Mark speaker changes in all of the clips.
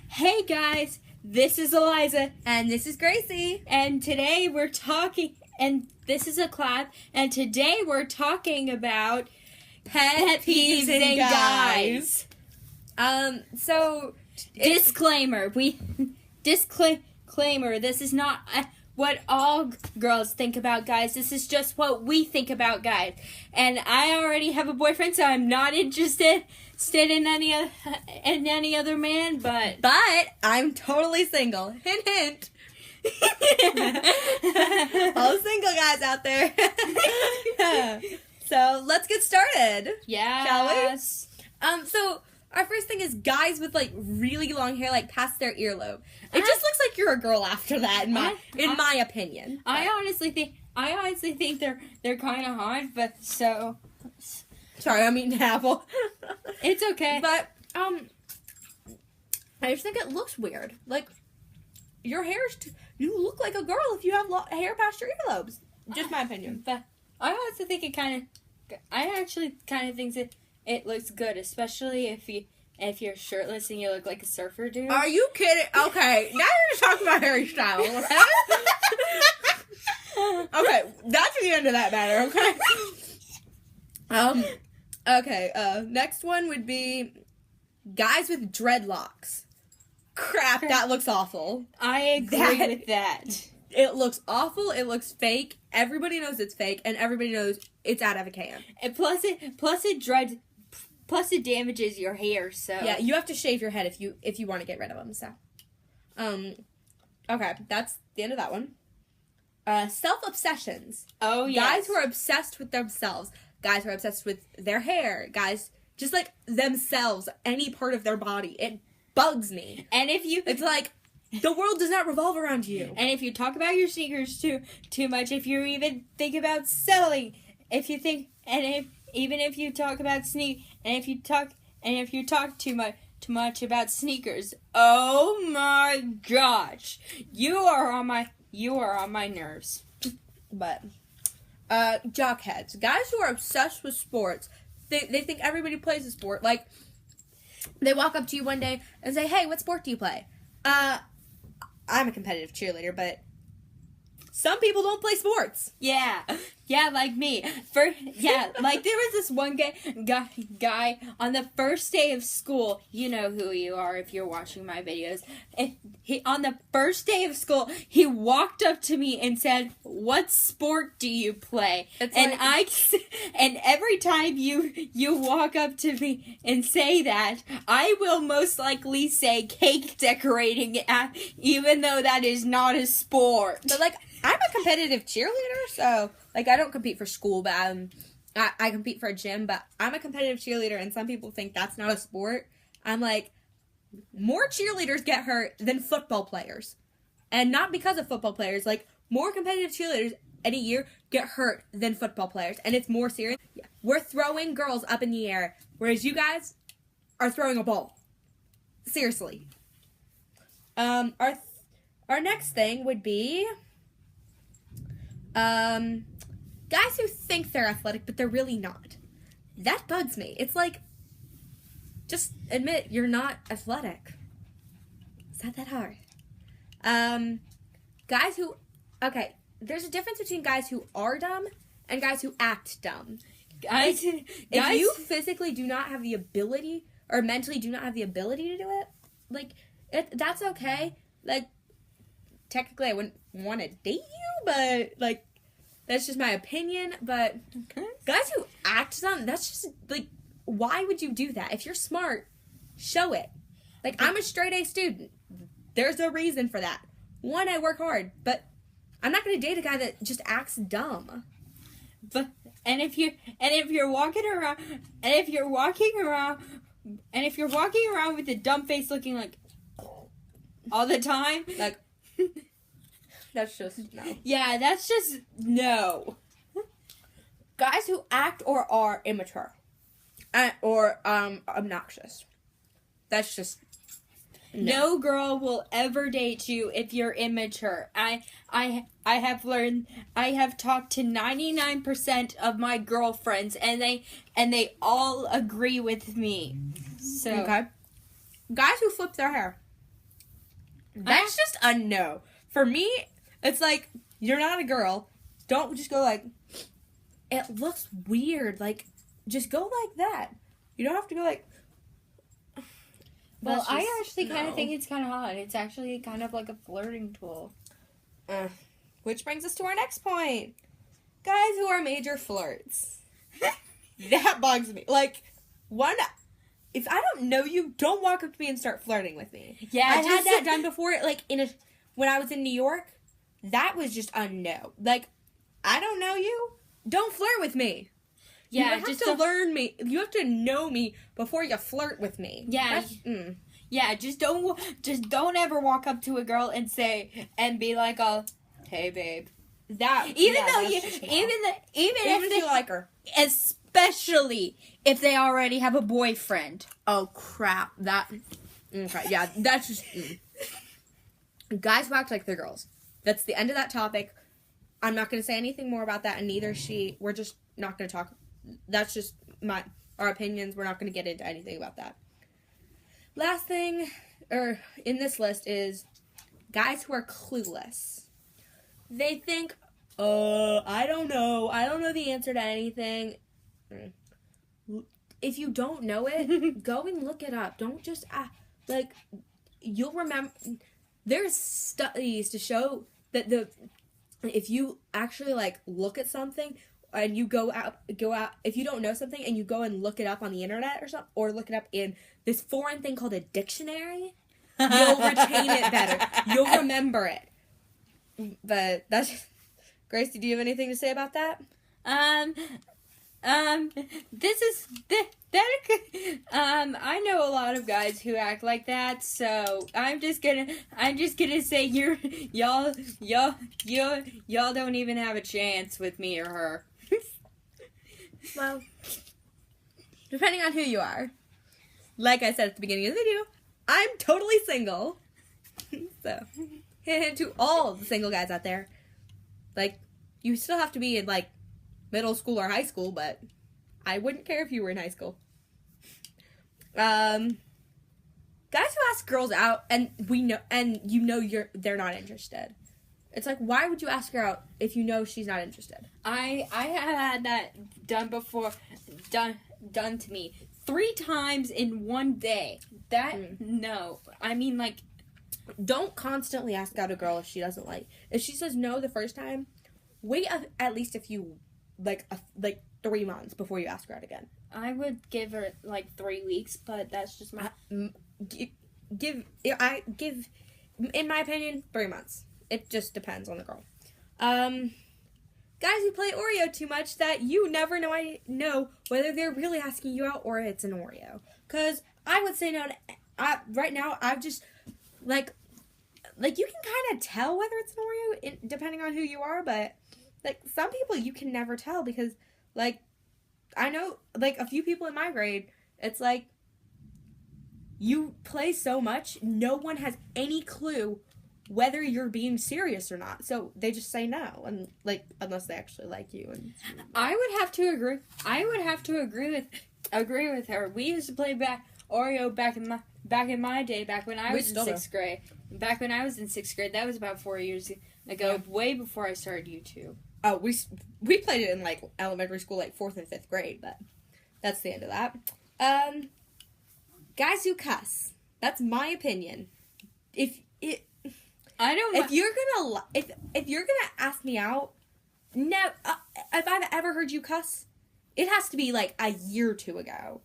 Speaker 1: Hey guys, this is Eliza.
Speaker 2: And this is Gracie.
Speaker 1: And today we're talking, and this is a collab, and today we're talking about Pet Peeves in Guys. Disclaimer, disclaimer, this is not what all girls think about guys. This is just what we think about guys. And I already have a boyfriend, so I'm not interested in any other man, but
Speaker 2: I'm totally single. Hint, hint. All single guys out there. So let's get started.
Speaker 1: Yeah.
Speaker 2: Shall we? So our first thing is guys with like really long hair, like past their earlobe. It just looks like you're a girl after that, in my opinion.
Speaker 1: I honestly think they're kind of hot, but so.
Speaker 2: Sorry, I'm eating an apple.
Speaker 1: It's okay.
Speaker 2: But I just think it looks weird. Like your hair's you look like a girl if you have hair past your earlobes. Just my opinion.
Speaker 1: But I also think I actually kind of think it looks good, especially if you're shirtless and you look like a surfer dude.
Speaker 2: Are you kidding? Okay, now you're just talking about hairstyle. Okay, that's the end of that matter. Okay. Okay. Next one would be guys with dreadlocks. Crap, that looks awful.
Speaker 1: I agree with that.
Speaker 2: It looks awful. It looks fake. Everybody knows it's fake, and everybody knows it's out of a can.
Speaker 1: And plus it damages your hair. So
Speaker 2: yeah, you have to shave your head if you want to get rid of them. So, okay, that's the end of that one. Self-obsessions.
Speaker 1: Oh yeah,
Speaker 2: guys who are obsessed with themselves. Guys who are obsessed with their hair. Guys just like themselves, any part of their body. It bugs me.
Speaker 1: And
Speaker 2: it's like the world does not revolve around you.
Speaker 1: And if you talk about your sneakers too much, if you even think about selling, if you talk about if you talk too much about sneakers, oh my gosh, you are on my nerves.
Speaker 2: But jockheads, guys who are obsessed with sports, they think everybody plays a sport. Like they walk up to you one day and say, "Hey, what sport do you play?" I'm a competitive cheerleader, but some people don't play sports.
Speaker 1: Yeah, like me. Like there was this one guy on the first day of school. You know who you are if you're watching my videos. And on the first day of school, he walked up to me and said, "What sport do you play?" And every time you walk up to me and say that, I will most likely say cake decorating, even though that is not a sport.
Speaker 2: But like, I'm a competitive cheerleader, so like I don't compete for school, but I compete for a gym. But I'm a competitive cheerleader, and some people think that's not a sport. I'm like, more cheerleaders get hurt than football players, and not because of football players. Like more competitive cheerleaders any year get hurt than football players, and it's more serious. Yeah. We're throwing girls up in the air, whereas you guys are throwing a ball. Seriously. Our next thing would be guys who think they're athletic, but they're really not. That bugs me. It's like, just admit you're not athletic. It's not that hard. Guys who, okay, there's a difference between guys who are dumb and guys who act dumb. Guys, if you physically do not have the ability, or mentally do not have the ability to do it, like, that's okay. Like, technically I wouldn't want to date you, but like that's just my opinion. But guys who act dumb, that's just like, why would you do that? If you're smart, show it. Like, I'm a straight A student. There's a reason for that. One, I work hard, but I'm not going to date a guy that just acts dumb.
Speaker 1: But if you're walking around with a dumb face looking like all the time,
Speaker 2: like, that's just no.
Speaker 1: Yeah, that's just no.
Speaker 2: Guys who act or are immature, or obnoxious. That's just
Speaker 1: no girl will ever date you if you're immature. I have talked to 99% of my girlfriends, and they all agree with me. So
Speaker 2: okay. Guys who flip their hair. That's just a no. For me, it's like, you're not a girl. Don't just go like, it looks weird. Like, just go like that. You don't have to go like...
Speaker 1: Well, I actually kind of think it's kind of hot. It's actually kind of like a flirting tool.
Speaker 2: Which brings us to our next point. Guys who are major flirts. That bugs me. Like, if I don't know you, don't walk up to me and start flirting with me.
Speaker 1: Yeah,
Speaker 2: I've had that done before. Like, when I was in New York, that was just a no. Like, I don't know you. Don't flirt with me. Yeah, you have to learn me. You have to know me before you flirt with me.
Speaker 1: Yeah. Yeah, just don't ever walk up to a girl and be like, "Hey, babe." Even if you like her, especially if they already have a boyfriend.
Speaker 2: Oh crap! Okay, yeah, that's just guys who act like they're girls. That's the end of that topic. I'm not going to say anything more about that, and neither is she. We're just not going to talk. That's just our opinions. We're not going to get into anything about that. Last thing, in this list is guys who are clueless. They think, I don't know. I don't know the answer to anything. If you don't know it, go and look it up. Don't just you'll remember. There's studies to show that if you actually look at something and you go out, if you don't know something and you go and look it up on the internet or something, or look it up in this foreign thing called a dictionary, you'll retain it better. You'll remember it. But that's just... Gracie, do you have anything to say about that?
Speaker 1: I know a lot of guys who act like that, so I'm just gonna say y'all don't even have a chance with me or her.
Speaker 2: Well, depending on who you are. Like I said at the beginning of the video, I'm totally single. So, to all the single guys out there, you still have to be in, middle school or high school, but I wouldn't care if you were in high school. Guys who ask girls out and they're not interested. It's like, why would you ask her out if you know she's not interested?
Speaker 1: I have had that done before, done to me 3 times in one day. No. I mean,
Speaker 2: don't constantly ask out a girl if she doesn't like. If she says no the first time, wait at least a few, 3 months before you ask her out again.
Speaker 1: I would give her 3 weeks, but that's just my
Speaker 2: give. In my opinion, 3 months. It just depends on the girl. Guys who play Oreo too much, that you never know whether they're really asking you out or it's an Oreo. Because I would say no. Right now, I've just you can kind of tell whether it's an Oreo depending on who you are, but some people you can never tell because I know a few people in my grade, it's you play so much, no one has any clue whether you're being serious or not. So they just say no, and unless they actually like you. And
Speaker 1: I would have to agree. I would have to agree with her. We used to play Oreo back in my day, back when I was in 6th grade. Back when I was in 6th grade, that was about 4 years ago, way before I started YouTube.
Speaker 2: Oh, we played it in elementary school, 4th and 5th grade, but that's the end of that. Guys who cuss. That's my opinion. If you're gonna ask me out, no. If I've ever heard you cuss, it has to be a year or 2 ago.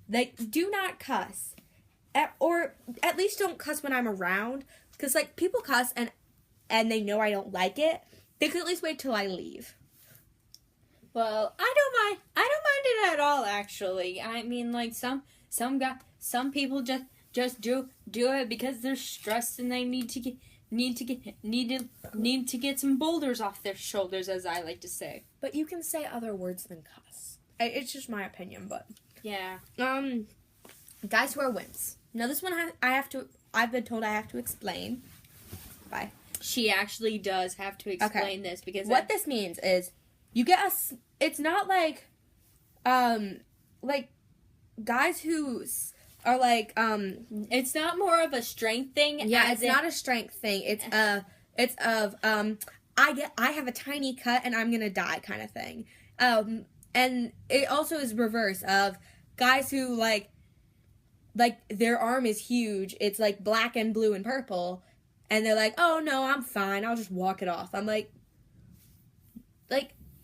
Speaker 2: Do not cuss, or at least don't cuss when I'm around. Because people cuss and they know I don't like it. They could at least wait till I leave.
Speaker 1: Well, I don't mind it at all. Actually, I mean, some people just do it because they're stressed and they need to get some boulders off their shoulders, as I like to say.
Speaker 2: But you can say other words than cuss. It's just my opinion, but
Speaker 1: yeah.
Speaker 2: Guys who are wimps. Now this one I've been told I have to explain. Bye.
Speaker 1: She actually does have to explain this because
Speaker 2: what this means is you get it's not guys who are like,
Speaker 1: it's not more of a strength thing.
Speaker 2: Yeah, it's not a strength thing. It's I have a tiny cut and I'm gonna die kind of thing. And it also is reverse of guys who like their arm is huge. It's like black and blue and purple, and they're like, oh no, I'm fine. I'll just walk it off. I'm like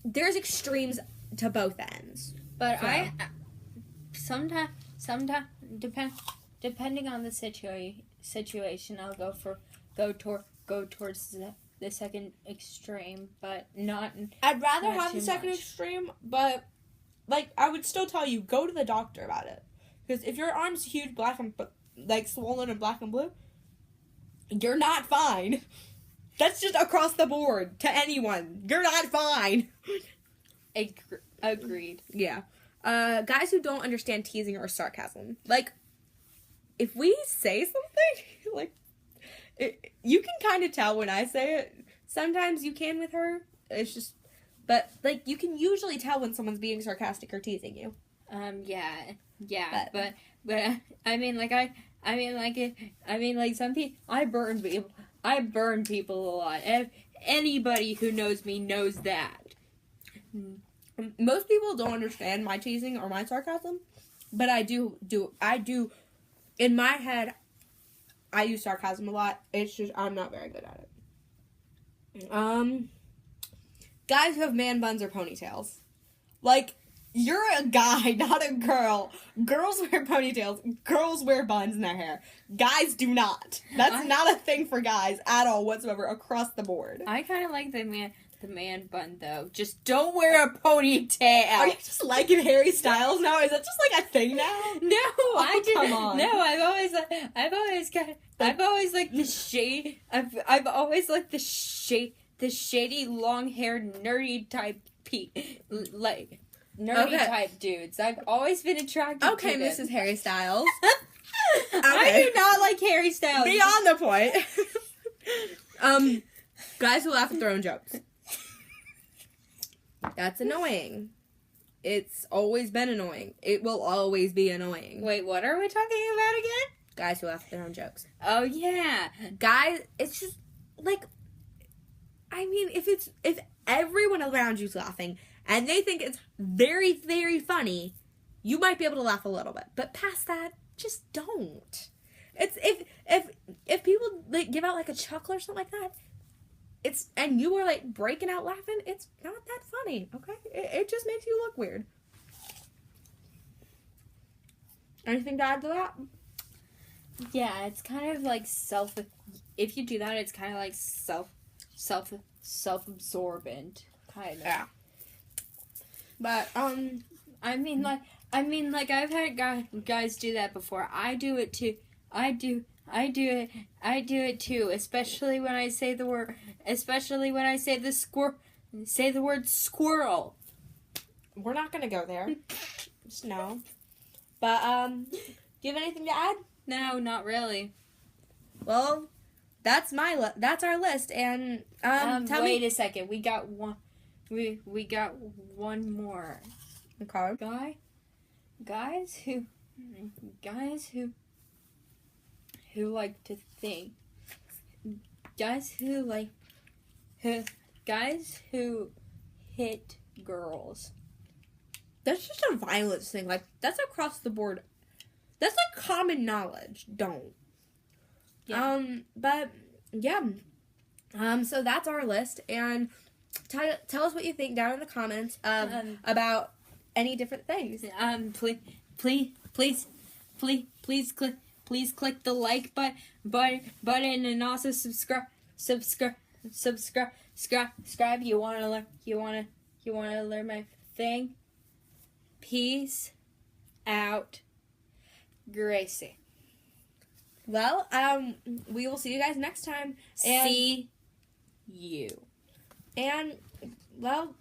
Speaker 2: there's extremes to both ends.
Speaker 1: But so. sometimes depending on the situation, I'll go towards the second extreme, but not.
Speaker 3: I'd rather
Speaker 1: not
Speaker 3: have the second
Speaker 1: much.
Speaker 3: extreme, but like I would still tell you, go to the doctor about it. Because if your arm's huge, black and like swollen and black and blue, you're not fine. That's just across the board to anyone. You're not fine.
Speaker 1: Agreed.
Speaker 2: Yeah. Guys who don't understand teasing or sarcasm. Like, if we say something, like, you can kind of tell when I say it. Sometimes you can with her. It's just, but like, you can usually tell when someone's being sarcastic or teasing you.
Speaker 1: Yeah, but I mean, like some people, I burn people a lot. Anybody who knows me knows that.
Speaker 2: Most people don't understand my teasing or my sarcasm, but I do, in my head, I use sarcasm a lot. It's just, I'm not very good at it. Guys who have man buns or ponytails. Like, you're a guy, not a girl. Girls wear ponytails. Girls wear buns in their hair. Guys do not. That's not a thing for guys at all whatsoever across the board.
Speaker 1: I kind of like the man bun though. Just don't wear a ponytail.
Speaker 3: Are you just liking Harry Styles now? Is that just like a thing now?
Speaker 1: No, I didn't.
Speaker 3: Come on.
Speaker 1: No, I've always liked the shade. I've always liked the shady long haired nerdy type type dudes. I've always been attracted to
Speaker 2: Okay,
Speaker 1: them.
Speaker 2: Mrs. Harry Styles.
Speaker 1: I do not like Harry Styles.
Speaker 2: Beyond the point. Guys who laugh at their own jokes. That's annoying. It's always been annoying. It will always be annoying.
Speaker 1: Wait, what are we talking about again?
Speaker 2: Guys who laugh at their own jokes.
Speaker 1: Oh yeah,
Speaker 2: Guys, it's just like, I mean, if everyone around you's laughing and they think it's very, very funny, you might be able to laugh a little bit. But past that, just don't. It's if people like give out like a chuckle or something like that, and you are like breaking out laughing, it's not that funny, okay? It just makes you look weird. Anything to add to that?
Speaker 1: yeah. It's kind of like if you do that, it's kind of like self-absorbent, kind of.
Speaker 2: Yeah. But
Speaker 1: I mean, like I've had guys do that before. I do it too. I do it too. Especially when I say the word. Especially when I say Say the word squirrel.
Speaker 3: We're not gonna go there. Just no. But do you have anything to add?
Speaker 1: No, not really.
Speaker 2: well, that's our list, and
Speaker 1: wait a second. We got one. We got one more.
Speaker 2: Okay.
Speaker 1: Guys who like to think. Guys who hit girls.
Speaker 2: That's just a violence thing. Like, that's across the board. That's like common knowledge. Don't.
Speaker 1: Yeah.
Speaker 2: But yeah. So that's our list, and tell us what you think down in the comments about any different things.
Speaker 1: Please click the like button and also subscribe. You wanna learn my thing? Peace out, Gracie.
Speaker 2: Well, we will see you guys next time. And,
Speaker 1: See you.
Speaker 2: And well,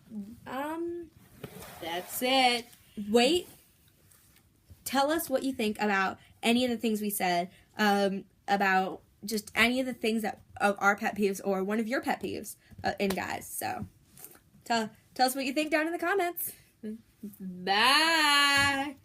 Speaker 1: That's it.
Speaker 2: wait. Tell us what you think about any of the things we said, about just any of the things of our pet peeves or one of your pet peeves in guys. So tell us what you think down in the comments.
Speaker 1: Bye.